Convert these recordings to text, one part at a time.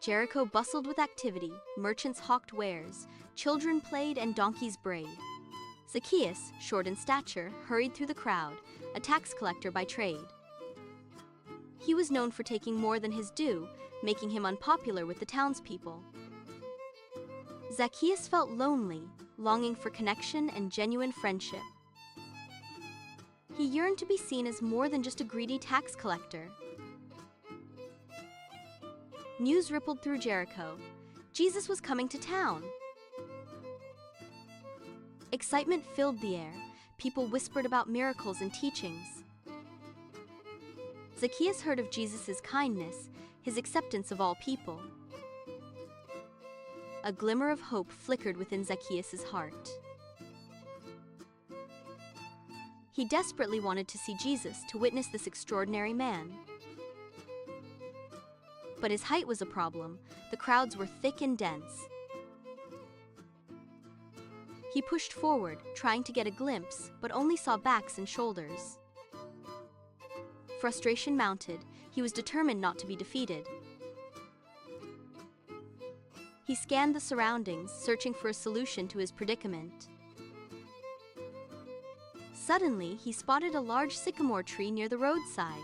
Jericho bustled with activity, merchants hawked wares, children played and donkeys brayed. Zacchaeus, short in stature, hurried through the crowd, a tax collector by trade. He was known for taking more than his due, making him unpopular with the townspeople. Zacchaeus felt lonely, longing for connection and genuine friendship. He yearned to be seen as more than just a greedy tax collector. News rippled through Jericho. Jesus was coming to town. Excitement filled the air. People whispered about miracles and teachings. Zacchaeus heard of Jesus' kindness, his acceptance of all people. A glimmer of hope flickered within Zacchaeus' heart. He desperately wanted to see Jesus, to witness this extraordinary man. But his height was a problem. The crowds were thick and dense. He pushed forward, trying to get a glimpse, but only saw backs and shoulders. Frustration mounted. He was determined not to be defeated. He scanned the surroundings, searching for a solution to his predicament. Suddenly, he spotted a large sycamore tree near the roadside.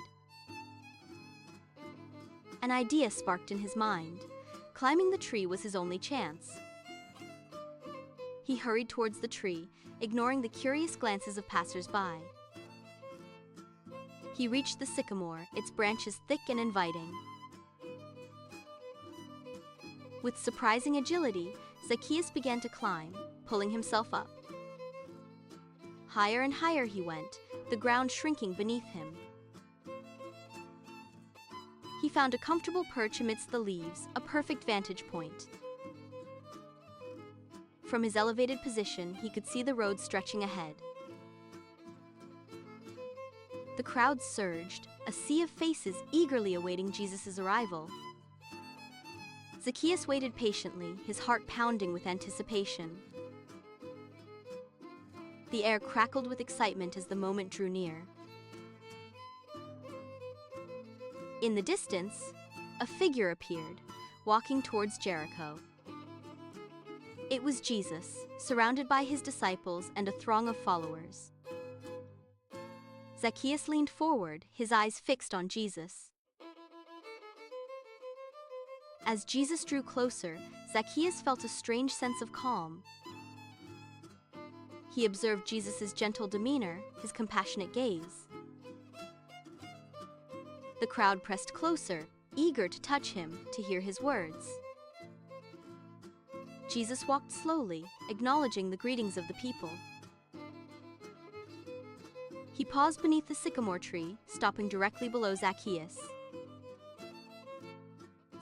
An idea sparked in his mind. Climbing the tree was his only chance. He hurried towards the tree, ignoring the curious glances of passers-by. He reached the sycamore, its branches thick and inviting. With surprising agility, Zacchaeus began to climb, pulling himself up. Higher and higher he went, the ground shrinking beneath him. He found a comfortable perch amidst the leaves, a perfect vantage point. From his elevated position, he could see the road stretching ahead. The crowd surged, a sea of faces eagerly awaiting Jesus' arrival. Zacchaeus waited patiently, his heart pounding with anticipation. The air crackled with excitement as the moment drew near. In the distance, a figure appeared, walking towards Jericho. It was Jesus, surrounded by his disciples and a throng of followers. Zacchaeus leaned forward, his eyes fixed on Jesus. As Jesus drew closer, Zacchaeus felt a strange sense of calm. He observed Jesus' gentle demeanor, his compassionate gaze. The crowd pressed closer, eager to touch him, to hear his words. Jesus walked slowly, acknowledging the greetings of the people. He paused beneath the sycamore tree, stopping directly below Zacchaeus.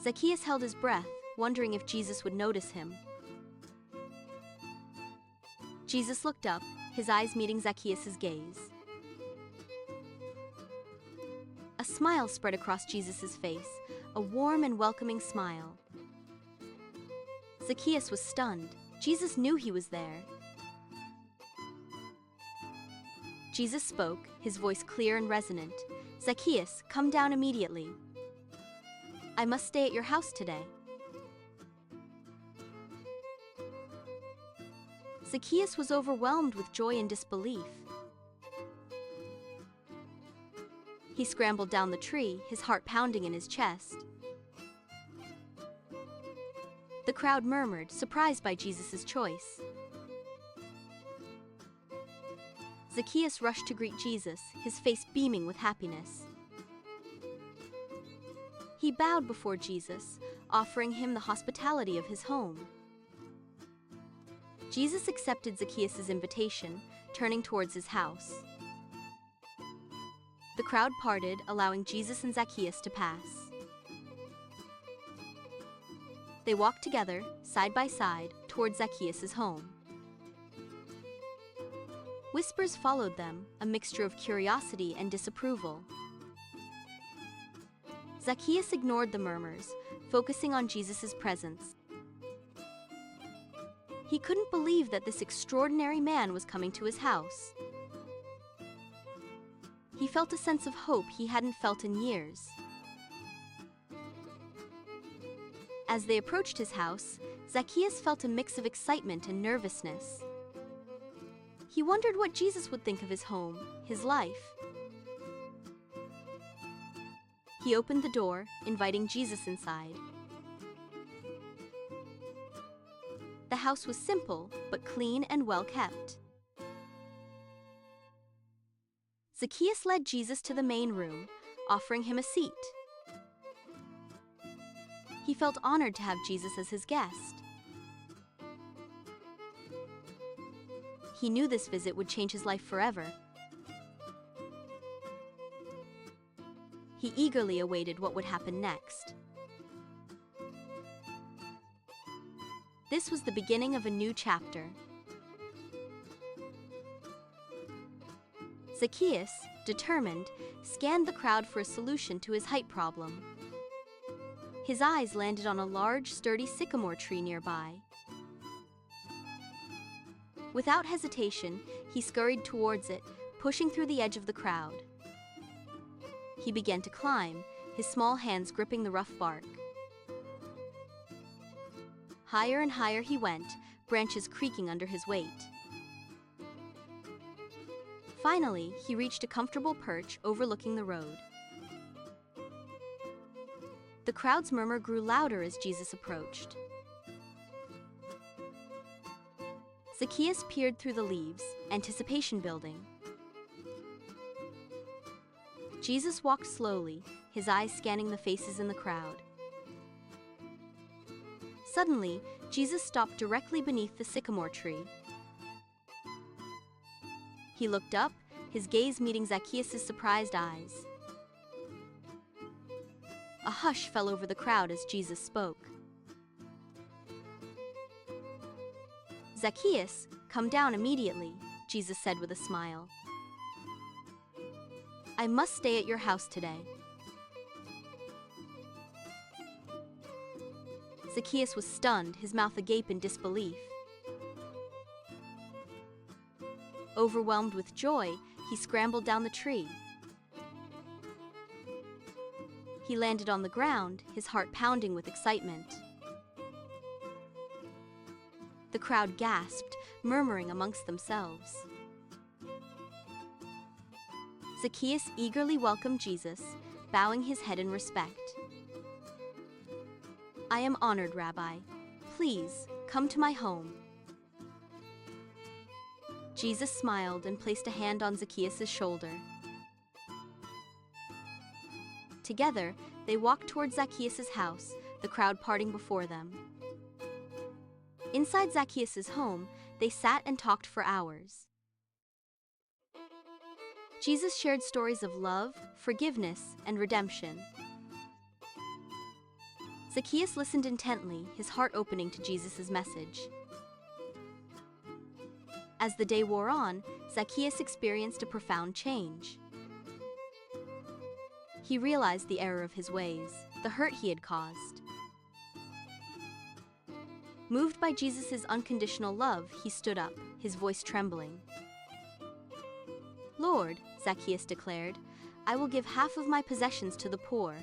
Zacchaeus held his breath, wondering if Jesus would notice him. Jesus looked up, his eyes meeting Zacchaeus' gaze. A smile spread across Jesus' face, a warm and welcoming smile. Zacchaeus was stunned. Jesus knew he was there. Jesus spoke, his voice clear and resonant. "Zacchaeus, come down immediately. I must stay at your house today." Zacchaeus was overwhelmed with joy and disbelief. He scrambled down the tree, his heart pounding in his chest. The crowd murmured, surprised by Jesus' choice. Zacchaeus rushed to greet Jesus, his face beaming with happiness. He bowed before Jesus, offering him the hospitality of his home. Jesus accepted Zacchaeus' invitation, turning towards his house. The crowd parted, allowing Jesus and Zacchaeus to pass. They walked together, side by side, towards Zacchaeus' home. Whispers followed them, a mixture of curiosity and disapproval. Zacchaeus ignored the murmurs, focusing on Jesus' presence. He couldn't believe that this extraordinary man was coming to his house. He felt a sense of hope he hadn't felt in years. As they approached his house, Zacchaeus felt a mix of excitement and nervousness. He wondered what Jesus would think of his home, his life. He opened the door, inviting Jesus inside. The house was simple, but clean and well kept. Zacchaeus led Jesus to the main room, offering him a seat. He felt honored to have Jesus as his guest. He knew this visit would change his life forever. He eagerly awaited what would happen next. This was the beginning of a new chapter. Zacchaeus, determined, scanned the crowd for a solution to his height problem. His eyes landed on a large, sturdy sycamore tree nearby. Without hesitation, he scurried towards it, pushing through the edge of the crowd. He began to climb, his small hands gripping the rough bark. Higher and higher he went, branches creaking under his weight. Finally, he reached a comfortable perch overlooking the road. The crowd's murmur grew louder as Jesus approached. Zacchaeus peered through the leaves, anticipation building. Jesus walked slowly, his eyes scanning the faces in the crowd. Suddenly, Jesus stopped directly beneath the sycamore tree. He looked up, his gaze meeting Zacchaeus' surprised eyes. A hush fell over the crowd as Jesus spoke. "Zacchaeus, come down immediately," Jesus said with a smile. "I must stay at your house today." Zacchaeus was stunned, his mouth agape in disbelief. Overwhelmed with joy, he scrambled down the tree. He landed on the ground, his heart pounding with excitement. The crowd gasped, murmuring amongst themselves. Zacchaeus eagerly welcomed Jesus, bowing his head in respect. "I am honored, Rabbi. Please, come to my home." Jesus smiled and placed a hand on Zacchaeus' shoulder. Together, they walked toward Zacchaeus' house, the crowd parting before them. Inside Zacchaeus' home, they sat and talked for hours. Jesus shared stories of love, forgiveness, and redemption. Zacchaeus listened intently, his heart opening to Jesus' message. As the day wore on, Zacchaeus experienced a profound change. He realized the error of his ways, the hurt he had caused. Moved by Jesus' unconditional love, he stood up, his voice trembling. "Lord," Zacchaeus declared, "I will give half of my possessions to the poor.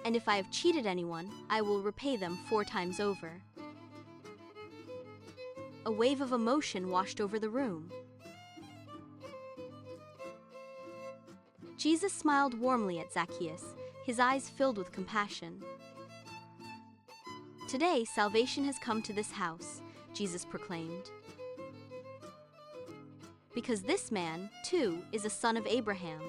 And if I have cheated anyone, I will repay them 4 times over." A wave of emotion washed over the room. Jesus smiled warmly at Zacchaeus, his eyes filled with compassion. "Today, salvation has come to this house," Jesus proclaimed. "Because this man, too, is a son of Abraham."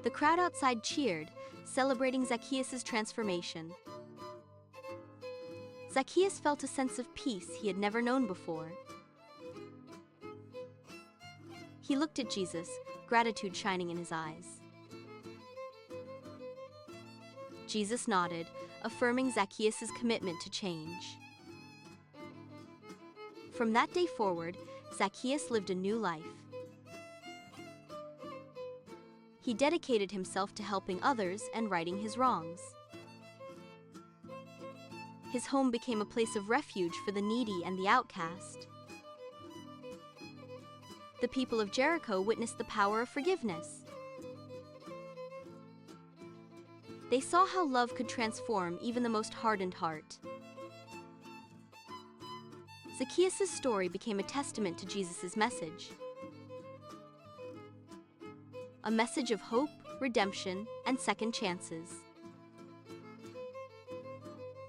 The crowd outside cheered, celebrating Zacchaeus' transformation. Zacchaeus felt a sense of peace he had never known before. He looked at Jesus, gratitude shining in his eyes. Jesus nodded, affirming Zacchaeus' commitment to change. From that day forward, Zacchaeus lived a new life. He dedicated himself to helping others and righting his wrongs. His home became a place of refuge for the needy and the outcast. The people of Jericho witnessed the power of forgiveness. They saw how love could transform even the most hardened heart. Zacchaeus' story became a testament to Jesus' message. A message of hope, redemption, and second chances.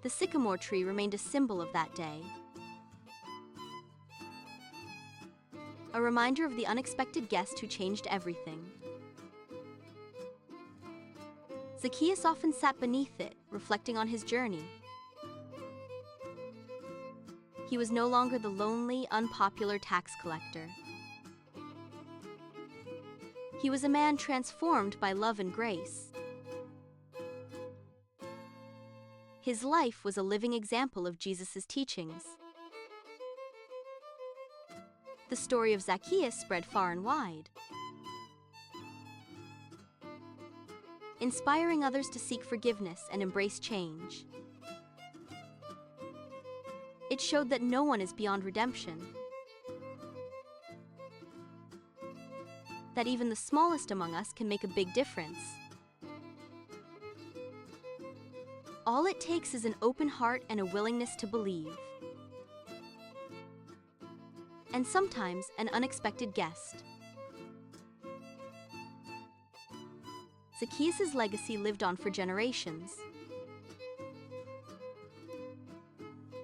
The sycamore tree remained a symbol of that day. A reminder of the unexpected guest who changed everything. Zacchaeus often sat beneath it, reflecting on his journey. He was no longer the lonely, unpopular tax collector. He was a man transformed by love and grace. His life was a living example of Jesus' teachings. The story of Zacchaeus spread far and wide, inspiring others to seek forgiveness and embrace change. It showed that no one is beyond redemption, that even the smallest among us can make a big difference. All it takes is an open heart and a willingness to believe. And sometimes an unexpected guest. Zacchaeus' legacy lived on for generations.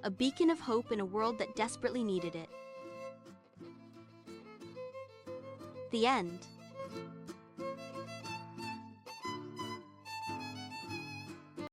A beacon of hope in a world that desperately needed it. The end.